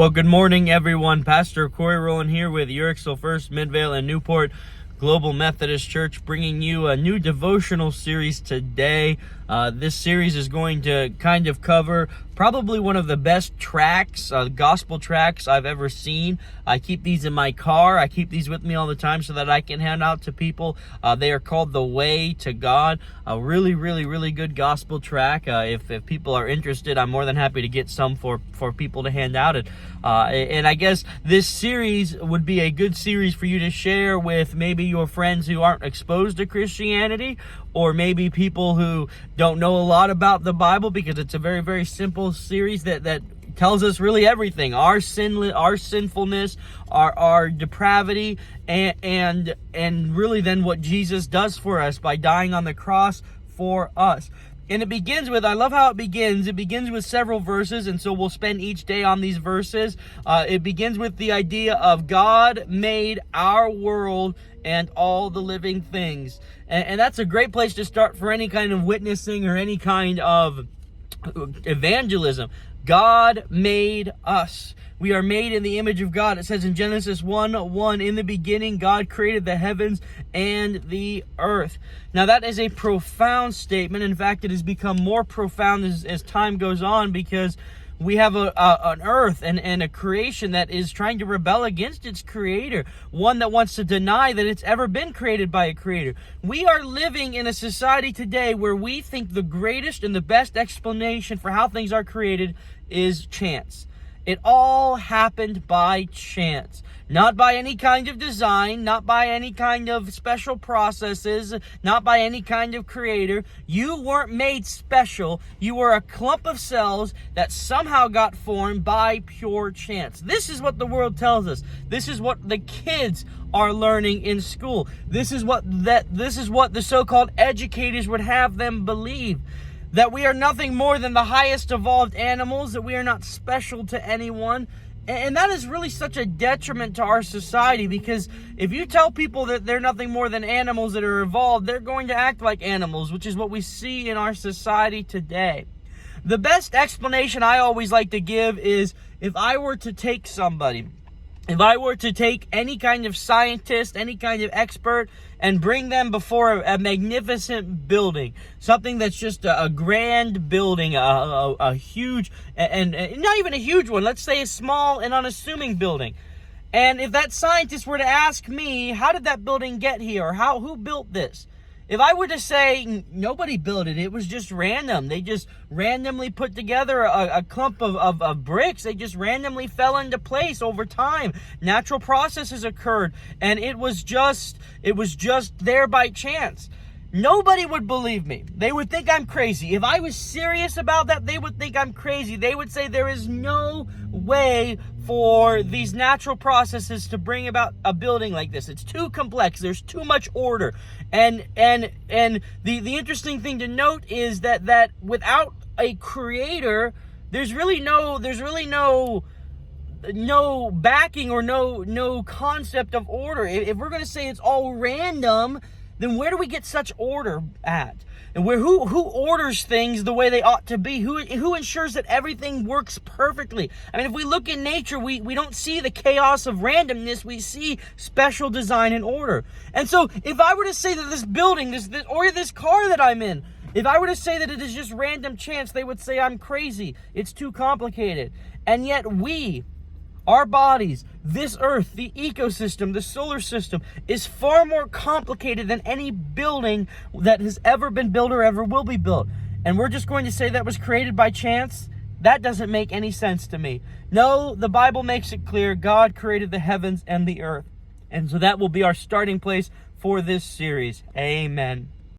Well, good morning, everyone. Pastor Corey Rowland here with Uriksville First, Midvale, and Newport Global Methodist Church, bringing you a new devotional series today. This series is going to kind of cover probably one of the best tracts, gospel tracts I've ever seen. I keep these in my car. I keep these with me all the time so that I can hand out to people. They are called The Way to God. A really good gospel tract. If people are interested, I'm more than happy to get some for people to hand out. And I guess this series would be a good series for you to share with maybe your friends who aren't exposed to Christianity, or maybe people who don't know a lot about the Bible, because it's a very simple series that tells us really everything: our sinfulness, our depravity, and really then what Jesus does for us by dying on the cross for us. And it begins with, I love how it begins. It begins with several verses, and so we'll spend each day on these verses. It begins with the idea of God made our world and all the living things. And that's a great place to start for any kind of witnessing or any kind of evangelism. God made us. We are made in the image of God. It says in Genesis 1:1, in the beginning, God created the heavens and the earth. Now that is a profound statement. In fact, it has become more profound as time goes on, because we have an earth and a creation that is trying to rebel against its creator, one that wants to deny that it's ever been created by a creator. We are living in a society today where we think the greatest and the best explanation for how things are created is chance. It all happened by chance, not by any kind of design, not by any kind of special processes, not by any kind of creator. You weren't made special. You were a clump of cells that somehow got formed by pure chance. This is what the world tells us. This is what the kids are learning in school. This is what the so-called educators would have them believe. That we are nothing more than the highest evolved animals, that we are not special to anyone. And that is really such a detriment to our society, because if you tell people that they're nothing more than animals that are evolved, they're going to act like animals, which is what we see in our society today. The best explanation I always like to give is, if I were to take any kind of scientist, any kind of expert, and bring them before a magnificent building, something that's just a grand building, a huge, and not even a huge one, let's say a small and unassuming building. And if that scientist were to ask me, how did that building get here, or who built this? If I were to say, nobody built it, it was just random. They just randomly put together a clump of bricks. They just randomly fell into place over time. Natural processes occurred, and it was just there by chance. Nobody would believe me. They would think I'm crazy. If I was serious about that, they would think I'm crazy. They would say there is no way for these natural processes to bring about a building like this. It's too complex. There's too much order. And the interesting thing to note is that without a creator, there's really no backing or no concept of order. If we're going to say it's all random, then where do we get such order at? And who orders things the way they ought to be? Who ensures that everything works perfectly? I mean, if we look in nature, we don't see the chaos of randomness. We see special design and order. And so if I were to say that this building, this car that I'm in, if I were to say that it is just random chance, they would say I'm crazy. It's too complicated. And yet our bodies, this earth, the ecosystem, the solar system is far more complicated than any building that has ever been built or ever will be built. And we're just going to say that was created by chance? That doesn't make any sense to me. No, the Bible makes it clear God created the heavens and the earth. And so that will be our starting place for this series. Amen.